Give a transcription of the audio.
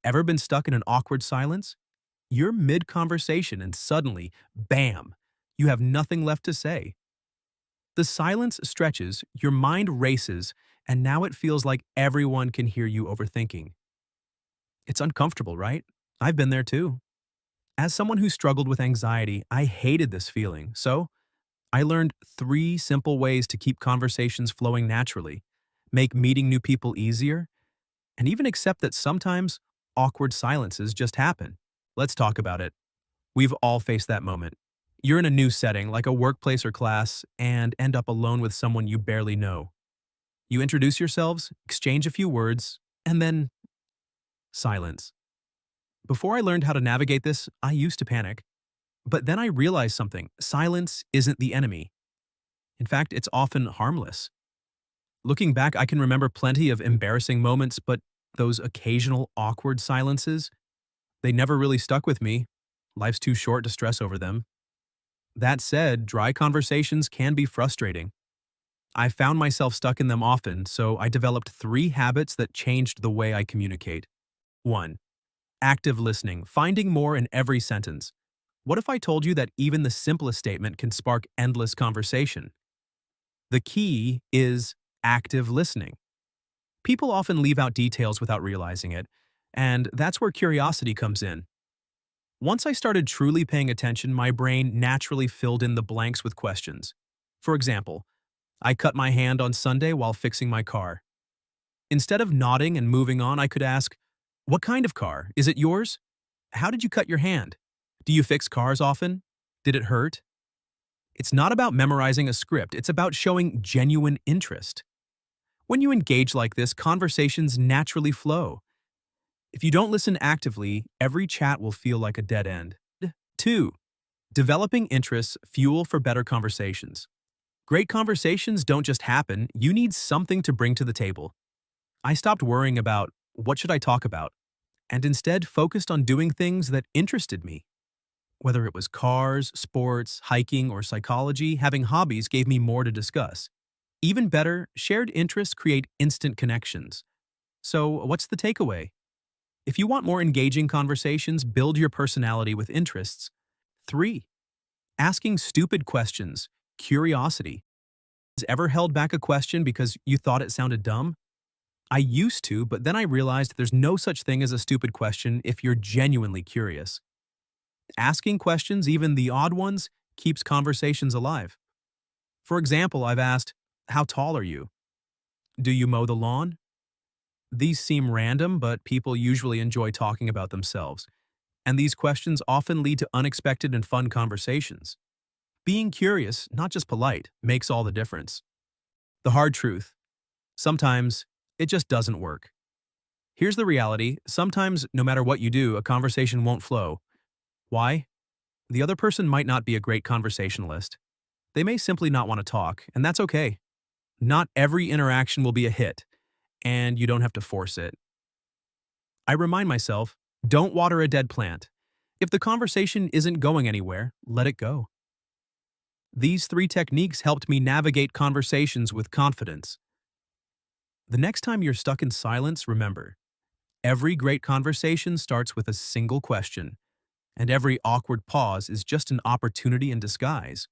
Ever been stuck in an awkward silence? You're mid-conversation and suddenly, bam, you have nothing left to say. The silence stretches, your mind races, and now it feels like everyone can hear you overthinking. It's uncomfortable, right? I've been there too. As someone who struggled with anxiety, I hated this feeling, so I learned 3 simple ways to keep conversations flowing naturally, make meeting new people easier, and even accept that sometimes awkward silences just happen. Let's talk about it. We've all faced that moment. You're in a new setting, like a workplace or class, and end up alone with someone you barely know. You introduce yourselves, exchange a few words, and then silence. Before I learned how to navigate this, I used to panic. But then I realized something. Silence isn't the enemy. In fact, it's often harmless. Looking back, I can remember plenty of embarrassing moments, but those occasional awkward silences, they never really stuck with me. Life's too short to stress over them. That said, dry conversations can be frustrating. I found myself stuck in them often, so I developed 3 habits that changed the way I communicate. 1. Active listening, finding more in every sentence. What if I told you that even the simplest statement can spark endless conversation? The key is active listening. People often leave out details without realizing it, and that's where curiosity comes in. Once I started truly paying attention, my brain naturally filled in the blanks with questions. For example, I cut my hand on Sunday while fixing my car. Instead of nodding and moving on, I could ask, "What kind of car? Is it yours? How did you cut your hand? Do you fix cars often? Did it hurt?" It's not about memorizing a script, it's about showing genuine interest. When you engage like this, conversations naturally flow. If you don't listen actively, every chat will feel like a dead end. 2. Developing interests fuel for better conversations. Great conversations don't just happen, you need something to bring to the table. I stopped worrying about what should I talk about, and instead focused on doing things that interested me. Whether it was cars, sports, hiking, or psychology, having hobbies gave me more to discuss. Even better, shared interests create instant connections. So, what's the takeaway? If you want more engaging conversations, build your personality with interests. 3. Asking stupid questions. Curiosity. Has ever held back a question because you thought it sounded dumb? I used to, but then I realized there's no such thing as a stupid question if you're genuinely curious. Asking questions, even the odd ones, keeps conversations alive. For example, I've asked, "How tall are you? Do you mow the lawn?" These seem random, but people usually enjoy talking about themselves, and these questions often lead to unexpected and fun conversations. Being curious, not just polite, makes all the difference. The hard truth: sometimes it just doesn't work. Here's the reality: sometimes, no matter what you do, a conversation won't flow. Why? The other person might not be a great conversationalist. They may simply not want to talk, and that's okay. Not every interaction will be a hit, and you don't have to force it. I remind myself, don't water a dead plant. If the conversation isn't going anywhere, let it go. These 3 techniques helped me navigate conversations with confidence. The next time you're stuck in silence, remember, every great conversation starts with a single question, and every awkward pause is just an opportunity in disguise.